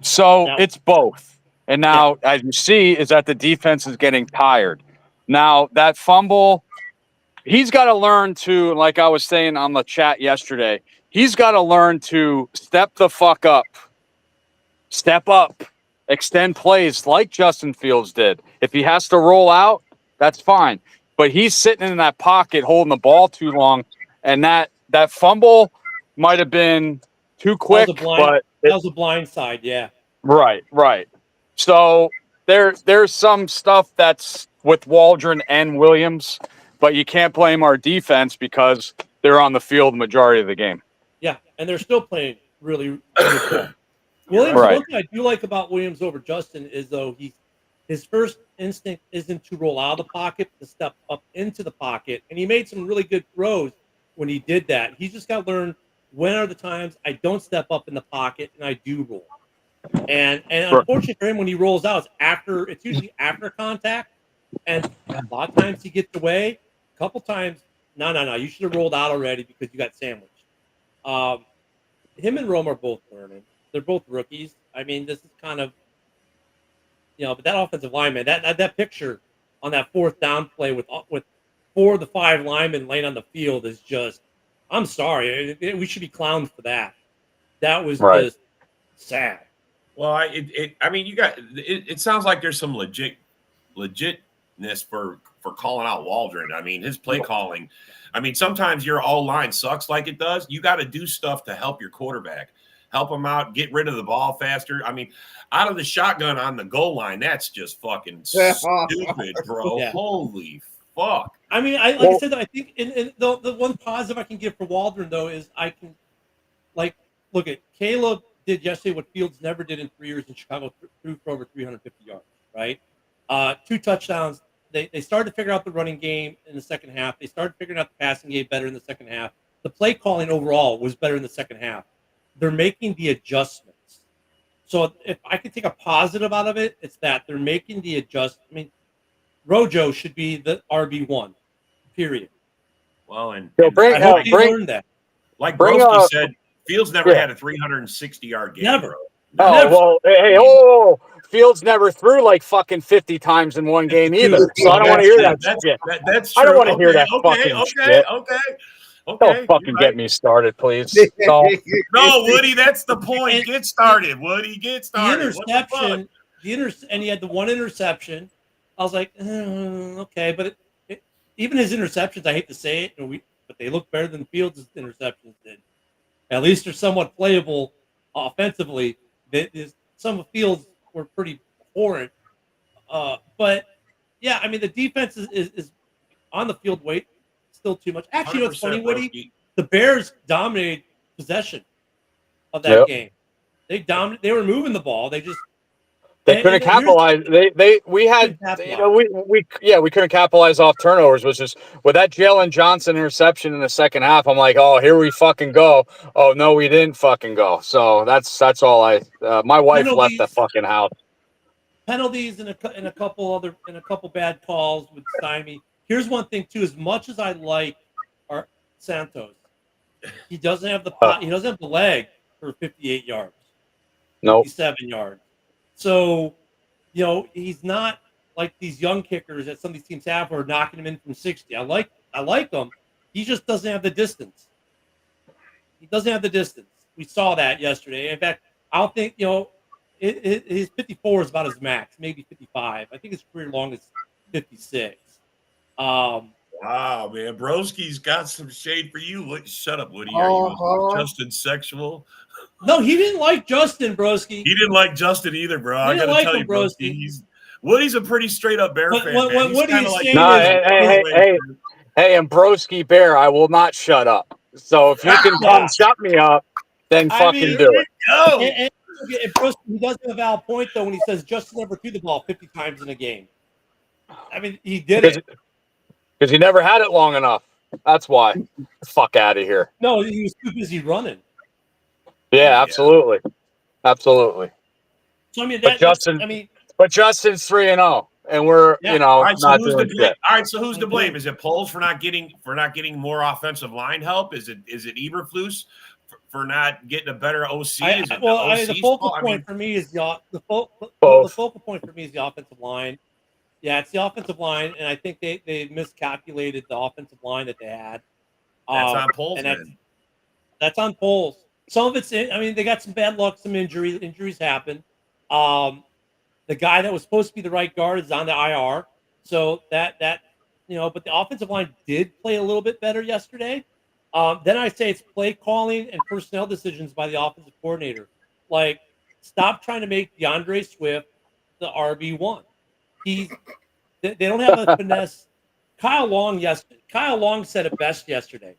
So it's both. And now, as you see, is that the defense is getting tired. Now, that fumble, he's got to learn to, like I was saying on the chat yesterday, he's got to learn to step the fuck up. Step up. Extend plays like Justin Fields did. If he has to roll out, that's fine. But he's sitting in that pocket holding the ball too long, and that fumble might have been too quick. That was a blind side, yeah. Right. So there's some stuff that's with Waldron and Williams, but you can't blame our defense because they're on the field the majority of the game. Yeah, and they're still playing really good. Williams, one thing I do like about Williams over Justin is, though, his first instinct isn't to roll out of the pocket, to step up into the pocket. And he made some really good throws when he did that. He's just got to learn when are the times I don't step up in the pocket and I do roll. And unfortunately for him, when he rolls out, it's usually after contact. And a lot of times he gets away. A couple times, no, you should have rolled out already because you got sandwiched. Him and Rome are both learning. They're both rookies. I mean, this is kind of, but that offensive lineman, that picture on that fourth down play with 4 of the 5 linemen laying on the field is just, I'm sorry. We should be clowned for that. That was just sad. Well, it sounds like there's some legitness for calling out Waldron. I mean, his play calling. I mean, sometimes your all line sucks like it does. You got to do stuff to help your quarterback. Help him out, get rid of the ball faster. I mean, out of the shotgun on the goal line, that's just fucking stupid, bro. Yeah. Holy fuck. I mean, I said, I think in the one positive I can give for Waldron, though, is I can, look at Caleb did yesterday what Fields never did in 3 years in Chicago, threw for over 350 yards, right? 2 touchdowns. They started to figure out the running game in the second half. They started figuring out the passing game better in the second half. The play calling overall was better in the second half. They're making the adjustments. So if I could take a positive out of it, it's that they're making the adjustment. I mean, Rojo should be the RB1, period. Well, and I hope he learned that. Like Broski said, Fields never had a 360-yard game. Never. Well, Fields never threw like fucking 50 times in one game either. So I don't want to hear that shit. That's true. I don't want to hear that fucking shit. Okay, don't fucking get me started, please. No, Woody, that's the point. Get started, Woody. Get started. The interception, and he had the one interception. I was like, okay, but even his interceptions, I hate to say it, but they look better than Fields' interceptions did. At least they're somewhat playable offensively. Some of Fields were pretty abhorrent. But yeah, I mean, the defense is on the field weight. Still too much. Actually, what's funny, Woody? The Bears dominated possession of that game. They dominated. They were moving the ball. They couldn't capitalize. We couldn't capitalize off turnovers, which is with that Jalen Johnson interception in the second half. I'm like, oh, here we fucking go. Oh no, we didn't fucking go. So that's all my wife left the fucking house. Penalties and a couple bad calls would stymie. Here's one thing too. As much as I like our Santos, he doesn't have the leg for 58 yards. Nope. 57 yards. So, he's not like these young kickers that some of these teams have who are knocking him in from 60. I like him. He just doesn't have the distance. He doesn't have the distance. We saw that yesterday. In fact, I don't think, his 54 is about his max, maybe 55. I think his career long is 56. Wow, man. Broski's got some shade for you. Shut up, Woody. Are you Justin sexual? No, he didn't like Justin, Broski. He didn't like Justin either, bro. I gotta tell you, Broski. Woody's a pretty straight up Bear fan. What he's saying hey, and Broski Bear, I will not shut up. So if you can come shut me up, then fucking do it. And Broski, he does have a valid point though when he says Justin never threw the ball 50 times in a game. I mean, he did it because he never had it long enough. That's why. Fuck out of here. No, he was too busy running. Yeah, absolutely. Absolutely. So, but Justin's 3-0, and we're All right, so not who's doing shit. All right, so who's to blame? Is it Poles for not getting more offensive line help? Is it Eberflus for not getting a better OC? The focal point for me is the focal point for me is the offensive line. Yeah, it's the offensive line, and I think they miscalculated the offensive line that they had. That's on Poles. That's on Poles. Some of it's they got some bad luck, some injuries. Injuries happen. The guy that was supposed to be the right guard is on the IR. So but the offensive line did play a little bit better yesterday. Then I say it's play calling and personnel decisions by the offensive coordinator. Like, stop trying to make DeAndre Swift the RB1. They don't have a finesse. Kyle Long said it best yesterday.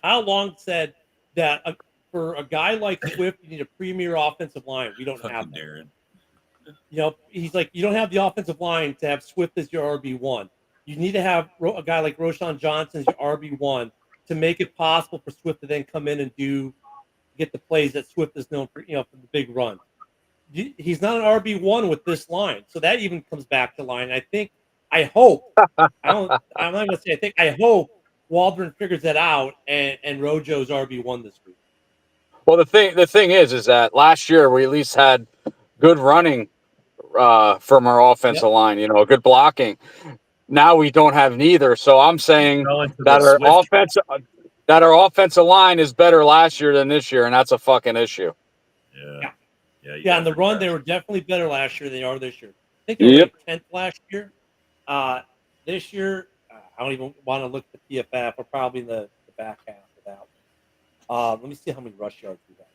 Kyle Long said that for a guy like Swift, you need a premier offensive line. We don't have that. Darren. He's like, you don't have the offensive line to have Swift as your RB1. You need to have a guy like Roschon Johnson as your RB1 to make it possible for Swift to then come in and get the plays that Swift is known for, for the big run. He's not an RB1 with this line. So that even comes back to line. I hope Waldron figures that out and Rojo's RB1 this week. Well, the thing is that last year we at least had good running from our offensive line, good blocking. Now we don't have neither. So I'm saying that our offensive line is better last year than this year, and that's a fucking issue. Yeah, on the run, they were definitely better last year than they are this year. I think they were 10th last year. This year, I don't even want to look at the PFF. We're probably in the back half of that one. Let me see how many rush yards we got.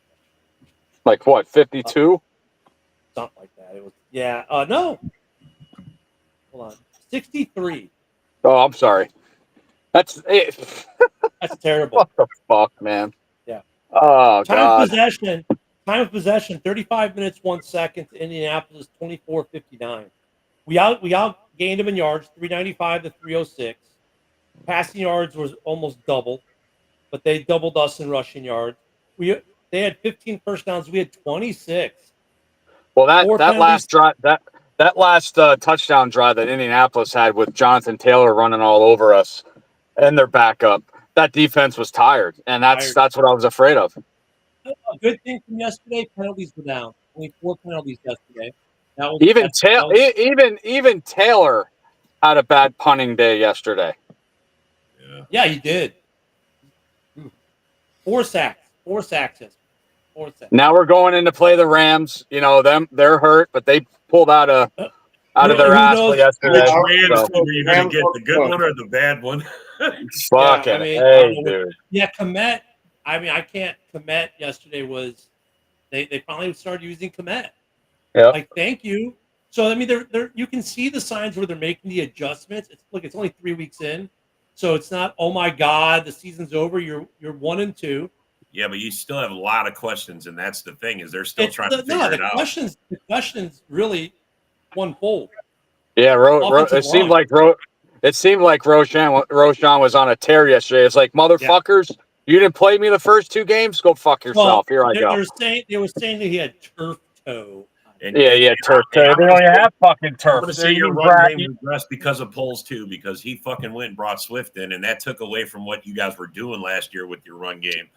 Like what, 52? Something like that. It was no. Hold on. 63. Oh, I'm sorry. That's it. That's terrible. What the fuck, man? Yeah. Oh, God. Time of possession, 35 minutes, 1 second. Indianapolis, 24:59. We outgained them in yards, 395 to 306. Passing yards was almost double, but they doubled us in rushing yards. They had 15 first downs. We had 26. Well, that last drive, that last touchdown drive that Indianapolis had with Jonathan Taylor running all over us and their backup, that defense was tired, and that's what I was afraid of. A good thing from yesterday, penalties were down. Only 4 penalties yesterday. Even Taylor had a bad punting day yesterday. Yeah, he did. 4 sacks. 4 sacks yesterday. 4 sacks. Now we're going in to play the Rams. They're hurt, but they pulled out of their ass yesterday. Which Rams are you going to get, the good one or the bad one? Fucking dude. Yeah, Komet. I can't. Komet yesterday was they finally started using Komet. Yeah. Like, thank you. So they're you can see the signs where they're making the adjustments. It's only 3 weeks in, so it's not, oh my God, the season's over. You're 1-2. Yeah, but you still have a lot of questions, and that's the thing is they're still It's trying to figure it out. The questions really one-fold. Yeah, Offensive it seemed line. like Roshan was on a tear yesterday. It's like, motherfuckers, you didn't play me the first 2 games. Go fuck yourself. Here I go. They were saying that he had turf toe. And, turf toe. They don't have fucking turf. I'm going to say your run game regressed because of Poles too, because he fucking went and brought Swift in, and that took away from what you guys were doing last year with your run game.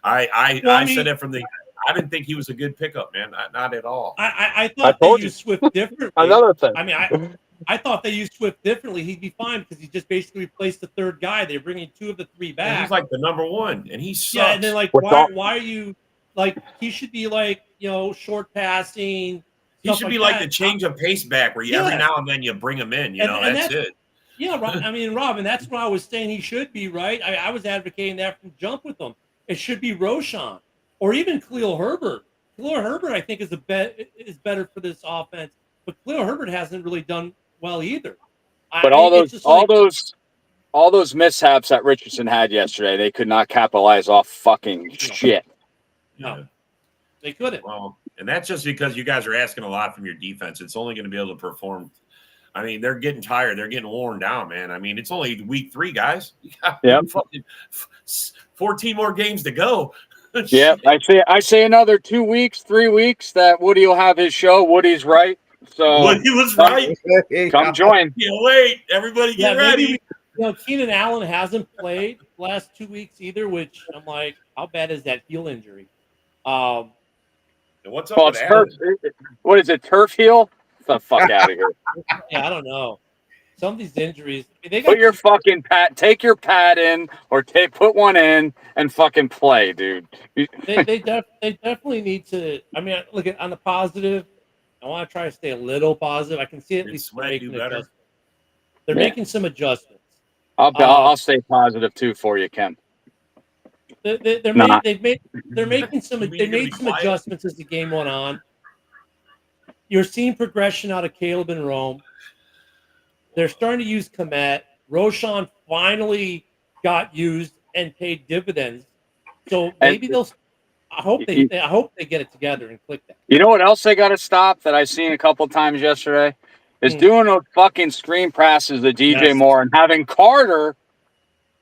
I said that from the. I didn't think he was a good pickup, man. Not at all. I thought they used Swift differently. Another thing. I mean, I thought they used Swift differently. He'd be fine because he just basically replaced the third guy. They're bringing 2 of the 3 back. And he's like the number 1, and he sucks. Yeah, and then like, why are you like? He should be like, short passing. He should be like the change of pace back, where you every now and then you bring him in. That's it. Yeah, I mean, Rob, and that's what I was saying. He should be right. I was advocating that from jump with him. It should be Roshan or even Khalil Herbert. Khalil Herbert, I think, is better for this offense, but Khalil Herbert hasn't really done well either. But all those mishaps that Richardson had yesterday, they could not capitalize off fucking shit. No, they couldn't. Well, and that's just because you guys are asking a lot from your defense. It's only going to be able to perform. I mean, they're getting tired. They're getting worn down, man. I mean, it's only week 3, guys. You got fucking 14 more games to go. Yeah, I say another 2 weeks, 3 weeks that Woody will have his show. Woody's right. So Woody was right. Come join. Can't wait. Everybody get ready. Keenan Allen hasn't played the last 2 weeks either, which I'm like, how bad is that heel injury? What's up with turf? What is it? Turf heel? Get the fuck out of here. Yeah, I don't know. Some of these injuries. Put your fucking pad. Take your pad in, or put one in and fucking play, dude. They definitely need to. I mean, look at on the positive. I want to try to stay a little positive. I can see at least making adjustments. They're making some adjustments. I'll stay positive too for you, Ken. They're making some adjustments as the game went on. You're seeing progression out of Caleb and Rome. They're starting to use Komet. Roshan finally got used and paid dividends. So maybe they'll. I hope they get it together and click that. You know what else they got to stop that I seen a couple times yesterday is doing those fucking screen passes to DJ Moore and having Carter,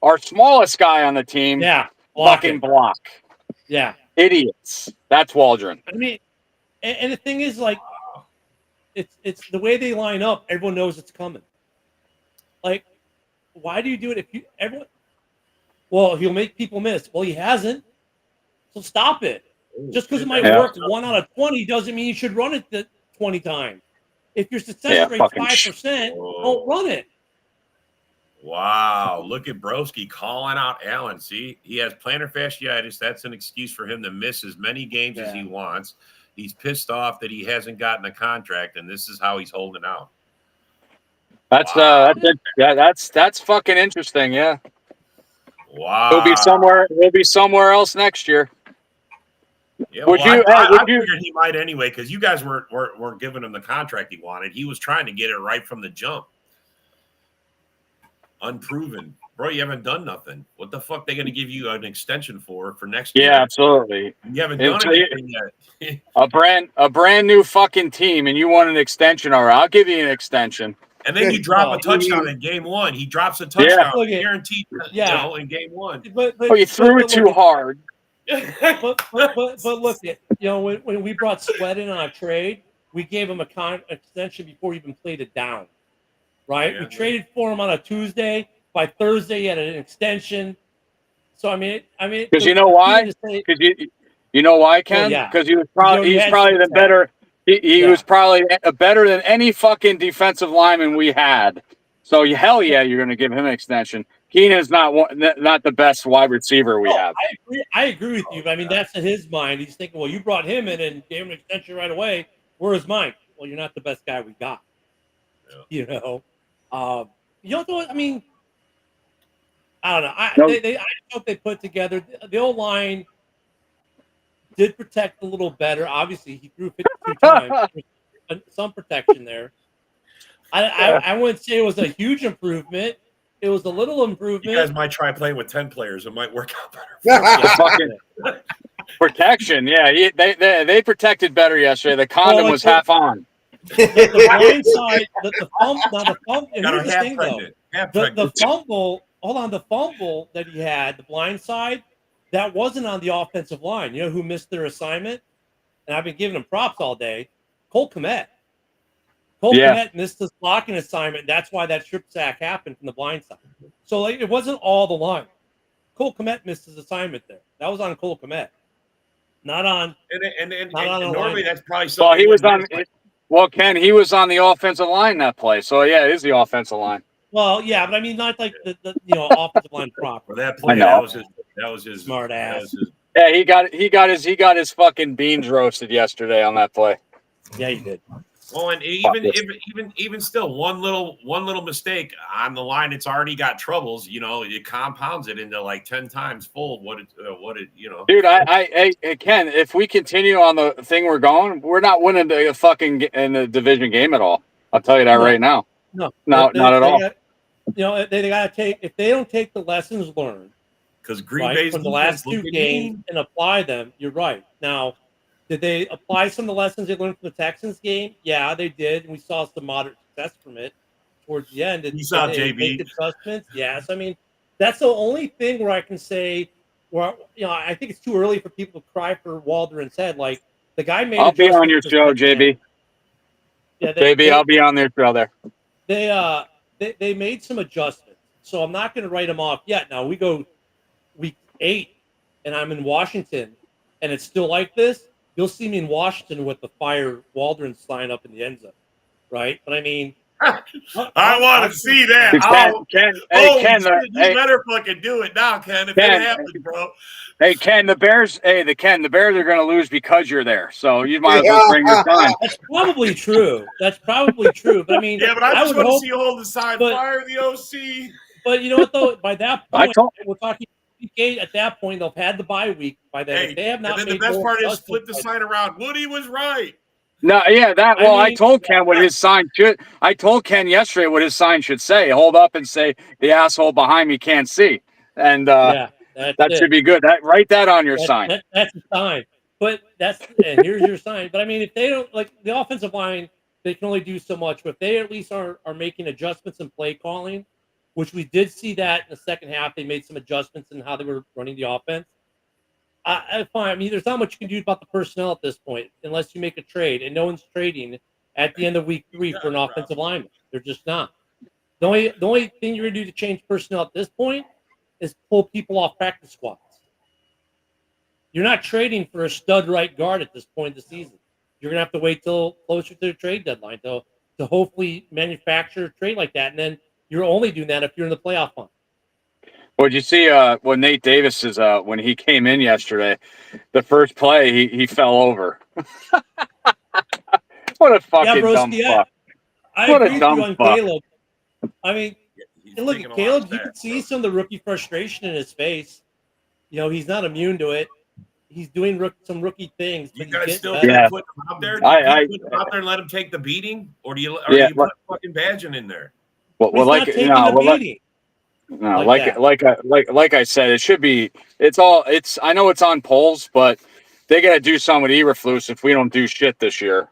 our smallest guy on the team, fucking block. Yeah, idiots. That's Waldron. I mean, and the thing is, like, it's the way they line up. Everyone knows it's coming. Like, why do you do it Well, he'll make people miss. Well, he hasn't. So stop it. Just because it might work 1 out of 20 doesn't mean you should run it 20 times. If your success rate's 5%, don't run it. Wow. Look at Broski calling out Allen. See, he has plantar fasciitis. That's an excuse for him to miss as many games as he wants. He's pissed off that he hasn't gotten a contract, and this is how he's holding out. That's that's fucking interesting. Yeah. Wow. He'll be somewhere else next year. Yeah, I figured he might anyway, because you guys weren't giving him the contract he wanted. He was trying to get it right from the jump. Unproven. Bro, you haven't done nothing. What the fuck they going to give you an extension for next year? Yeah, absolutely. You haven't done anything yet. a brand new fucking team, and you want an extension. All right, I'll give you an extension. And then you drop a touchdown in game 1. He drops a touchdown guaranteed in game 1. But you threw it too hard. but look, when we brought Sweat in on a trade, we gave him a extension before he even played it down. Right? Yeah, we traded for him on a Tuesday. By Thursday, he had an extension. So I mean, because you know why? Because you know why, Ken? Because he was probably the better. He was probably better than any fucking defensive lineman we had. So hell yeah, you're going to give him an extension. Keenan's not the best wide receiver we have. I agree with you. I mean, that's in his mind. He's thinking, well, you brought him in and gave him an extension right away. Where's mine? Well, you're not the best guy we got. Yeah. I mean, I don't know. I hope they put together the old line. Did protect a little better. Obviously, he threw 52 times. Some protection there. I wouldn't say it was a huge improvement. It was a little improvement. You guys might try playing with 10 players. It might work out better. The fucking protection, yeah. They protected better yesterday. The condom was half on. The blind side, the fumble. And Got her here's the half thing, pregnant. Half though. The pregnant. fumble. Hold on, the fumble that he had, the blind side, that wasn't on the offensive line. You know who missed their assignment? And I've been giving him props all day. Cole Kmet. Kmet missed his blocking assignment. That's why that strip sack happened from the blind side. So like, it wasn't all the line. Cole Kmet missed his assignment there. That was on Cole Kmet, not on. And on normally line. that's probably something. Well, he was on. Well, Ken, he was on the offensive line that play. So yeah, it is the offensive line. Well, yeah, but I mean, not like the offensive line prop. For that play, I know. that was his Smart ass. That was his, Yeah, he got his fucking beans roasted yesterday on that play. Yeah, he did. well, and even still, one little mistake on the line, it's already got troubles. You know, it compounds it into like 10 times full what it you know. Dude, I Ken, if we continue on the thing we're going, we're not winning the fucking in the division game at all. I'll tell you that right now. No, not at all. They got to take, if they don't take the lessons learned Because Green Bay's from the last two games and apply them, you're right. Now, did they apply some of the lessons they learned from the Texans game? Yeah, they did, and we saw some moderate success from it towards the end. You saw did they JB. make adjustments? Yes. I mean, that's the only thing where I can say, where I think it's too early for people to cry for Waldron's head. Like the guy made. I'll be on your show, JB. Yeah, JB, I'll be on their show there. They made some adjustments, so I'm not going to write them off yet. Now we go week 8, and I'm in Washington, and it's still like this. You'll see me in Washington with the fire Waldron sign up in the end zone, right? But I mean, I want to see that. You better fucking do it now, Ken. If it happens, bro. Hey, Ken, the Bears are going to lose because you're there. So you might as well bring your sign. That's probably true. But I mean, Yeah, but I just want to see you hold the sign. Fire the OC. But you know what, though? By that point, we're talking week 8. At that point, they'll have had the bye week by then. If they have not. And then the best part is flip the sign around. Woody was right. No, yeah, I told Ken what his sign should. I told Ken yesterday what his sign should say. Hold up and say the asshole behind me can't see, and that should be good. Write that on your sign. That's a sign. But and here's your sign. But I mean, if they don't like the offensive line, they can only do so much. But if they at least are making adjustments in play calling, which we did see that in the second half, they made some adjustments in how they were running the offense. Fine. I mean, there's not much you can do about the personnel at this point unless you make a trade, and no one's trading at the end of week 3 for an offensive lineman. They're just not. The only thing you're going to do to change personnel at this point is pull people off practice squads. You're not trading for a stud right guard at this point in the season. You're going to have to wait till closer to the trade deadline to hopefully manufacture a trade like that, and then you're only doing that if you're in the playoff hunt. Well, did you see when Nate Davis is when he came in yesterday, the first play he fell over. What a fucking dumb fuck! I agree with you on Caleb. I mean, look at Caleb. You can see some of the rookie frustration in his face. You know, he's not immune to it. He's doing some rookie things. You guys still put him out there? Do you put him out there and let him take the beating, or do you put fucking Badgin in there? Well, like I said, it should be. I know it's on polls, but they got to do something with Eberflus if we don't do shit this year.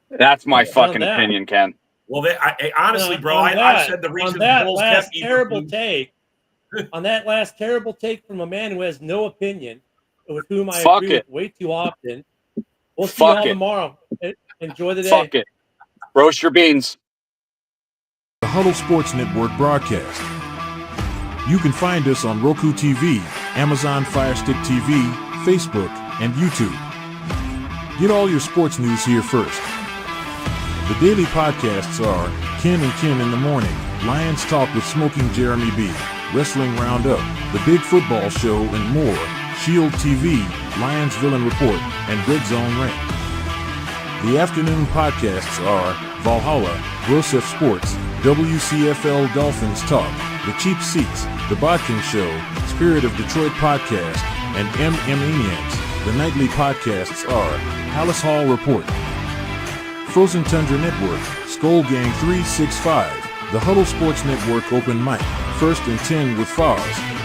That's my fucking opinion, Ken. Well, honestly, bro, I said the reason the Bulls kept Eberflus. On that last terrible take from a man who has no opinion, with whom I agree with way too often. We'll see y'all tomorrow. Enjoy the day. Fuck it. Roast your beans. The Huddle Sports Network broadcast. You can find us on Roku TV, Amazon Fire Stick TV, Facebook, and YouTube. Get all your sports news here first. The daily podcasts are Ken and Ken in the Morning, Lions Talk with Smoking Jeremy B, Wrestling Roundup, The Big Football Show, and more, Shield TV, Lions Villain Report, and Red Zone Rant. The afternoon podcasts are Valhalla, Grosef Sports, WCFL Dolphins Talk, The Cheap Seats, The Bodkin Show, Spirit of Detroit Podcast, and Maniacs. The nightly podcasts are Palace Hall Report, Frozen Tundra Network, Skull Gang 365, the Huddle Sports Network Open Mic, First and 10 with Foz,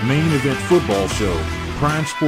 Main Event Football Show, Prime Sports.